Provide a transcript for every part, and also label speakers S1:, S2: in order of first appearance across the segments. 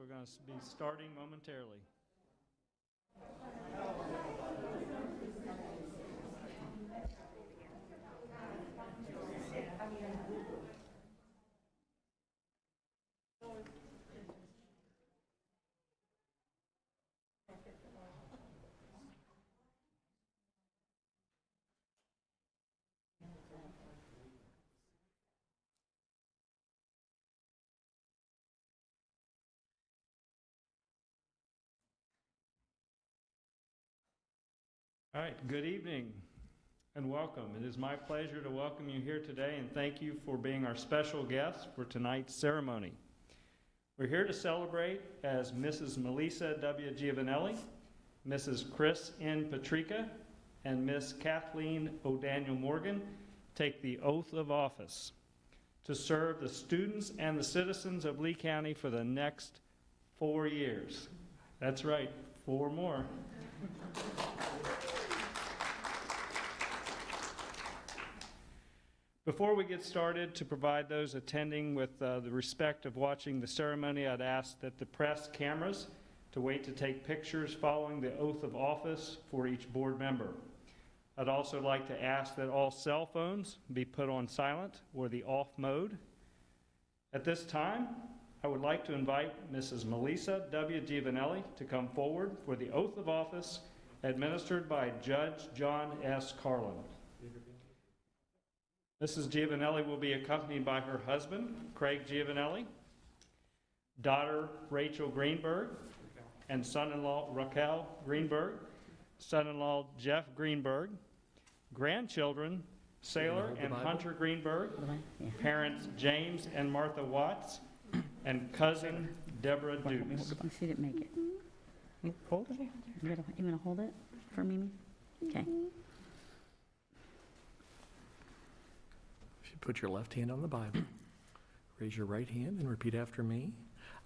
S1: We're going to be starting momentarily. All right, good evening and welcome. It is my pleasure to welcome you here today and thank you for being our special guest for tonight's ceremony. We're here to celebrate as Mrs. Melissa W. Giovannelli, Mrs. Chris N. Patricka, and Miss Kathleen ODaniel Morgan take the oath of office to serve the students and the citizens of Lee County for the next 4 years. That's right, 4 more. Before we get started, to provide those attending with the respect of watching the ceremony, I'd ask that the press cameras to wait to take pictures following the oath of office for each board member. I'd also like to ask that all cell phones be put on silent or the off mode. At this time, I would like to invite Mrs. Melissa W. Giovannelli to come forward for the oath of office administered by Judge John S. Carlin. Mrs. Giovannelli will be accompanied by her husband, Craig Giovannelli, daughter Rachel Greenberg, and son-in-law Raquel Greenberg, son-in-law Jeff Greenberg, grandchildren Sailor and Hunter Greenberg, parents James and Martha Watts, and cousin Deborah Dukes.
S2: She didn't make it. Hold it. You want to hold it for Mimi? Okay.
S3: Put your left hand on the Bible. Raise your right hand and repeat after me.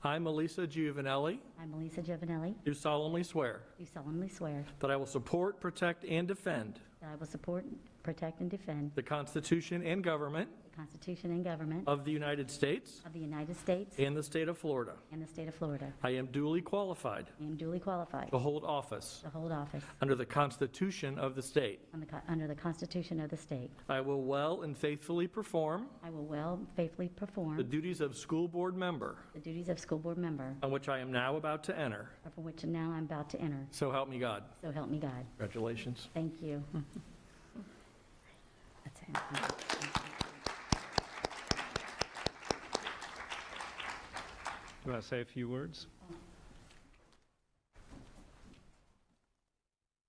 S3: I, Melissa Giovannelli,
S2: I, Melissa Giovannelli,
S3: do solemnly swear
S2: do solemnly swear
S3: that I will support, protect, and defend
S2: that I will support, protect, and defend
S3: the Constitution and government
S2: the Constitution and government
S3: of the United States
S2: of the United States
S3: and the state of Florida.
S2: and the state of Florida.
S3: I am duly qualified
S2: I am duly qualified
S3: to hold office
S2: to hold office
S3: under the Constitution of the state.
S2: under the Constitution of the state.
S3: I will well and faithfully perform
S2: I will well and faithfully perform
S3: the duties of school board member
S2: the duties of school board member
S3: on which I am now about to enter.
S2: for which now I'm about to enter.
S3: So help me God.
S2: So help me God.
S3: Congratulations.
S2: Thank you. That's it.
S1: You want to say a few words?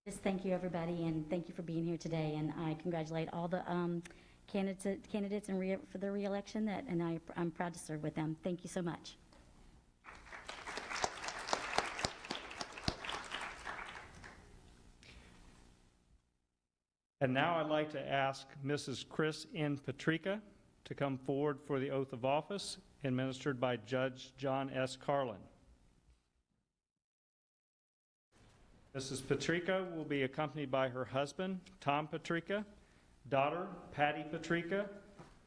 S2: Just thank you, everybody, and thank you for being here today. And I congratulate all the candidates for the re-election, and I'm proud to serve with them. Thank you so much.
S1: And now I'd like to ask Mrs. Chris N. Patricka to come forward for the oath of office administered by Judge John S. Carlin. Mrs. Patricka will be accompanied by her husband, Tom Patricka, daughter, Patty Patricka,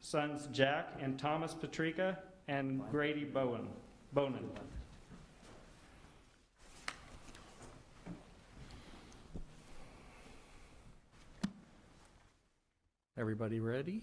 S1: sons Jack and Thomas Patricka, and Grady Bonin.
S3: Everybody ready?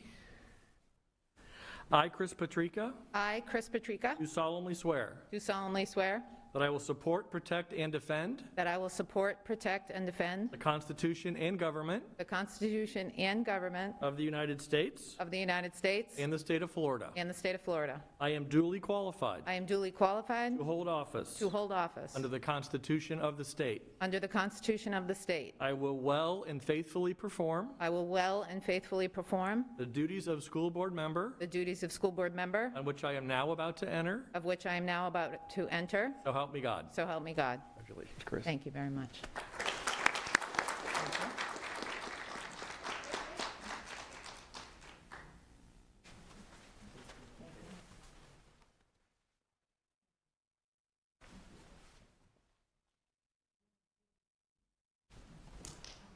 S3: I, Chris Patricka,
S4: I, Chris Patricka,
S3: do solemnly swear
S4: do solemnly swear
S3: that I will support, protect, and defend
S4: that I will support, protect, and defend
S3: the Constitution and government
S4: the Constitution and government
S3: of the United States
S4: of the United States
S3: and the state of Florida.
S4: and the state of Florida.
S3: I am duly qualified
S4: I am duly qualified
S3: to hold office
S4: to hold office
S3: under the Constitution of the state.
S4: under the Constitution of the state.
S3: I will well and faithfully perform
S4: I will well and faithfully perform
S3: the duties of school board member
S4: the duties of school board member,
S3: on which I am now about to enter.
S4: of which I am now about to enter.
S3: So help me God.
S4: So help me God.
S3: Congratulations, Chris.
S4: Thank you very much.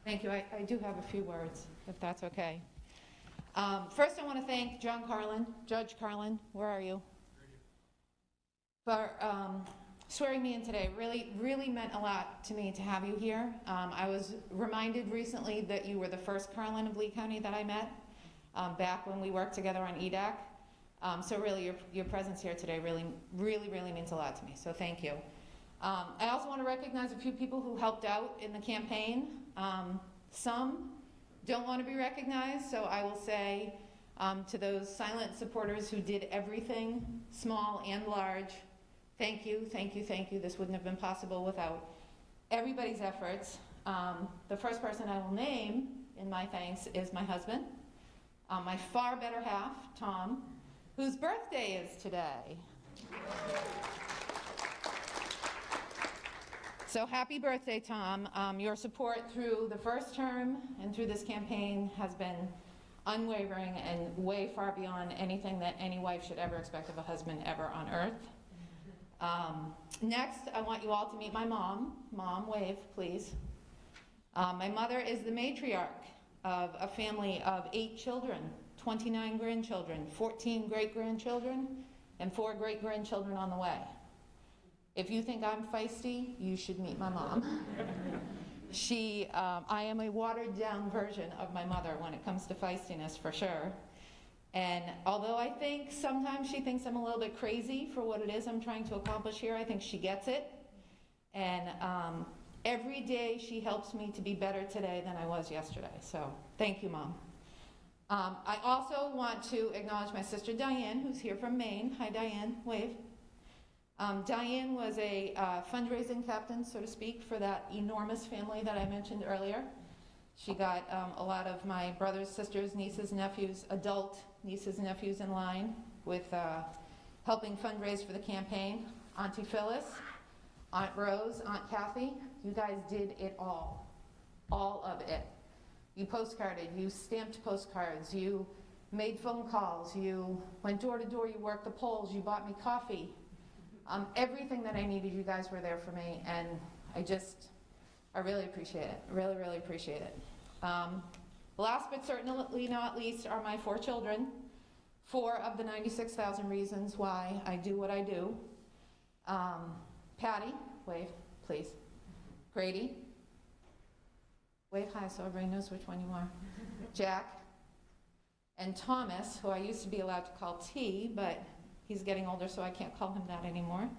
S4: Thank you. I do have a few words, if that's okay. First, I want to thank John Carlin, Judge Carlin, where are you? For swearing me in today. Really meant a lot to me to have you here. I was reminded recently that you were the first Carlin of Lee County that I met back when we worked together on EDAC. So really, your presence here today really means a lot to me, so thank you. I also want to recognize a few people who helped out in the campaign. Some don't want to be recognized, so I will say to those silent supporters who did everything, small and large, thank you. This wouldn't have been possible without everybody's efforts. The first person I will name in my thanks is my husband, my far better half, Tom, whose birthday is today. So happy birthday, Tom. Your support through the first term and through this campaign has been unwavering and way far beyond anything that any wife should ever expect of a husband ever on earth. Next, I want you all to meet my mom. Mom, wave, please. My mother is the matriarch of a family of 8 children, 29 grandchildren, 14 great-grandchildren, and 4 great-grandchildren on the way. If you think I'm feisty, you should meet my mom. I am a watered-down version of my mother when it comes to feistiness, for sure. And although I think sometimes she thinks I'm a little bit crazy for what it is I'm trying to accomplish here, I think she gets it. And every day she helps me to be better today than I was yesterday. So thank you, Mom. I also want to acknowledge my sister Diane, who's here from Maine. Hi, Diane. Wave. Diane was a fundraising captain, so to speak, for that enormous family that I mentioned earlier. She got a lot of my brothers, sisters, nieces, nephews, adult nieces and nephews in line with helping fundraise for the campaign. Auntie Phyllis, Aunt Rose, Aunt Kathy, you guys did it all of it. You postcarded, you stamped postcards, you made phone calls, you went door to door, you worked the polls, you bought me coffee. Everything that I needed, you guys were there for me, and I really appreciate it. Really appreciate it. Last but certainly not least are my 4 children. 4 of the 96,000 reasons why I do what I do. Patty, wave, please. Grady, wave high so everybody knows which one you are. Jack, and Thomas, who I used to be allowed to call T, but he's getting older, so I can't call him that anymore.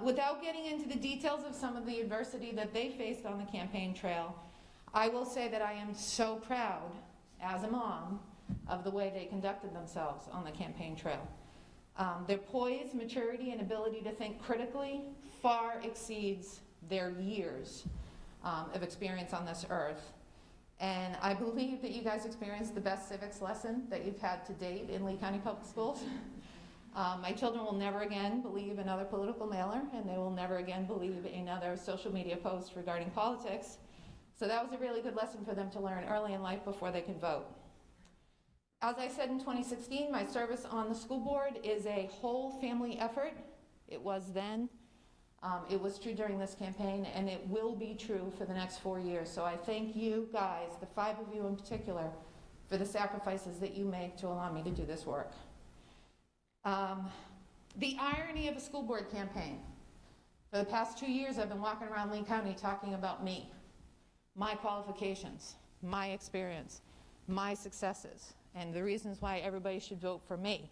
S4: Without getting into the details of some of the adversity that they faced on the campaign trail, I will say that I am so proud, as a mom, of the way they conducted themselves on the campaign trail. Their poise, maturity, and ability to think critically far exceeds their years of experience on this earth. And I believe that you guys experienced the best civics lesson that you've had to date in Lee County Public Schools. My children will never again believe another political mailer, and they will never again believe another social media post regarding politics. So that was a really good lesson for them to learn early in life before they could vote. As I said in 2016, my service on the school board is a whole family effort. It was then, it was true during this campaign, and it will be true for the next 4 years. So I thank you guys, the 5 of you in particular, for the sacrifices that you make to allow me to do this work. The irony of a school board campaign. For the past 2 years, I've been walking around Lee County talking about me, my qualifications, my experience, my successes, and the reasons why everybody should vote for me.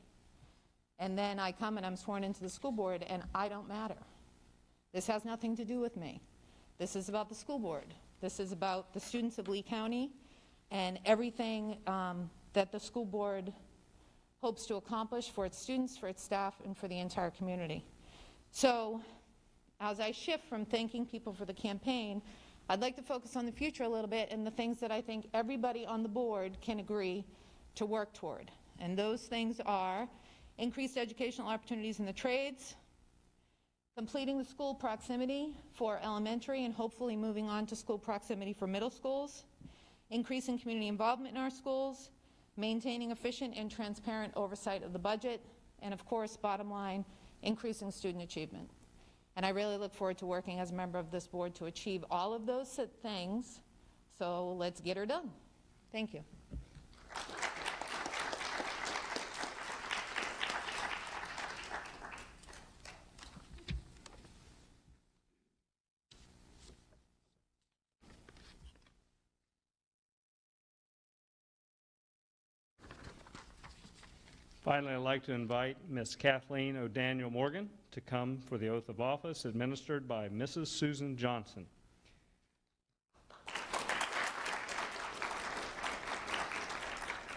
S4: And then I come and I'm sworn into the school board, and I don't matter. This has nothing to do with me. This is about the school board. This is about the students of Lee County and everything that the school board hopes to accomplish for its students, for its staff, and for the entire community. So, as I shift from thanking people for the campaign, I'd like to focus on the future a little bit and the things that I think everybody on the board can agree to work toward. And those things are increased educational opportunities in the trades, completing the school proximity for elementary and hopefully moving on to school proximity for middle schools, increasing community involvement in our schools, maintaining efficient and transparent oversight of the budget, and of course, bottom line, increasing student achievement. And I really look forward to working as a member of this board to achieve all of those things, so let's get her done. Thank you.
S1: Finally, I'd like to invite Miss Kathleen ODaniel Morgan to come for the oath of office administered by Mrs. Susan Johnson.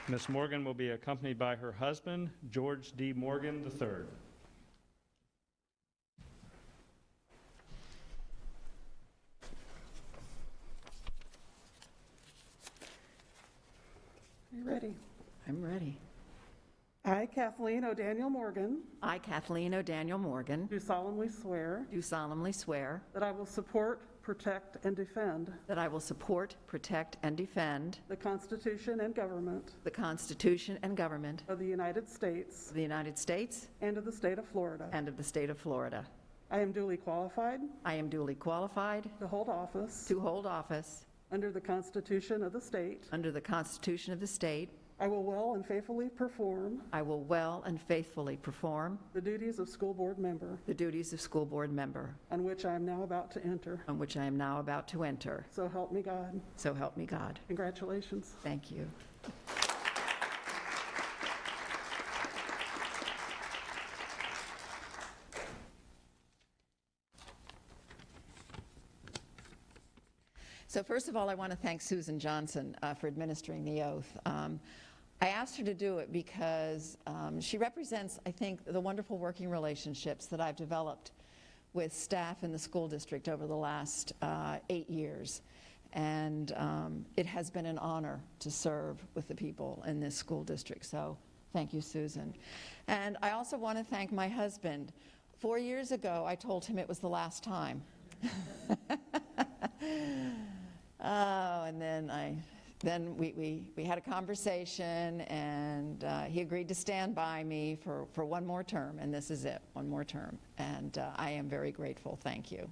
S1: Ms. Morgan will be accompanied by her husband, George D. Morgan III.
S5: Are you ready?
S6: I'm ready.
S5: I, Kathleen ODaniel Morgan,
S6: I, Kathleen ODaniel Morgan,
S5: do solemnly swear
S6: do solemnly swear
S5: that I will support, protect, and defend
S6: that I will support, protect, and defend
S5: the Constitution and government
S6: the Constitution and government
S5: of the United States
S6: of the United States
S5: and of the state of Florida.
S6: and of the state of Florida.
S5: I am duly qualified
S6: I am duly qualified
S5: to hold office
S6: to hold office
S5: under the Constitution of the state.
S6: under the Constitution of the state.
S5: I will well and faithfully perform
S6: I will well and faithfully perform
S5: the duties of school board member
S6: the duties of school board member
S5: on which I am now about to enter.
S6: on which I am now about to enter.
S5: So help me God.
S6: So help me God.
S5: Congratulations.
S6: Thank you. So first of all, I want to thank Susan Johnson for administering the oath. I asked her to do it because she represents, I think, the wonderful working relationships that I've developed with staff in the school district over the last 8 years. And it has been an honor to serve with the people in this school district. So thank you, Susan. And I also want to thank my husband. 4 years ago, I told him it was the last time. Oh, and then we had a conversation, and he agreed to stand by me for one more term, and this is it, one more term. And I am very grateful. Thank you.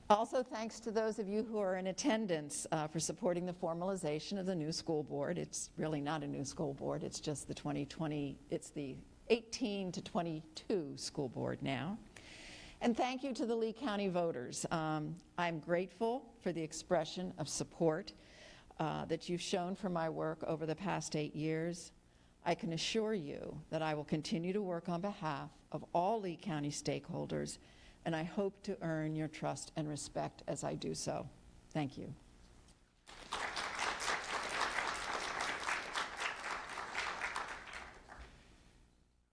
S6: Also, thanks to those of you who are in attendance for supporting the formalization of the new school board. It's really not a new school board. It's just the 2020, it's the 18 to 22 school board now. And thank you to the Lee County voters. I'm grateful for the expression of support that you've shown for my work over the past 8 years. I can assure you that I will continue to work on behalf of all Lee County stakeholders, and I hope to earn your trust and respect as I do so. Thank you.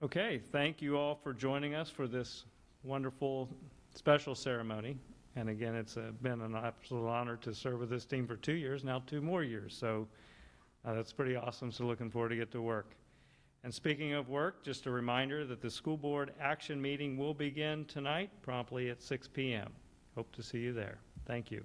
S1: Okay, thank you all for joining us for this wonderful special ceremony. And again, it's been an absolute honor to serve with this team for 2 years, now 2 more years. So that's pretty awesome. So looking forward to get to work. And speaking of work, just a reminder that the school board action meeting will begin tonight promptly at 6 p.m. Hope to see you there. Thank you.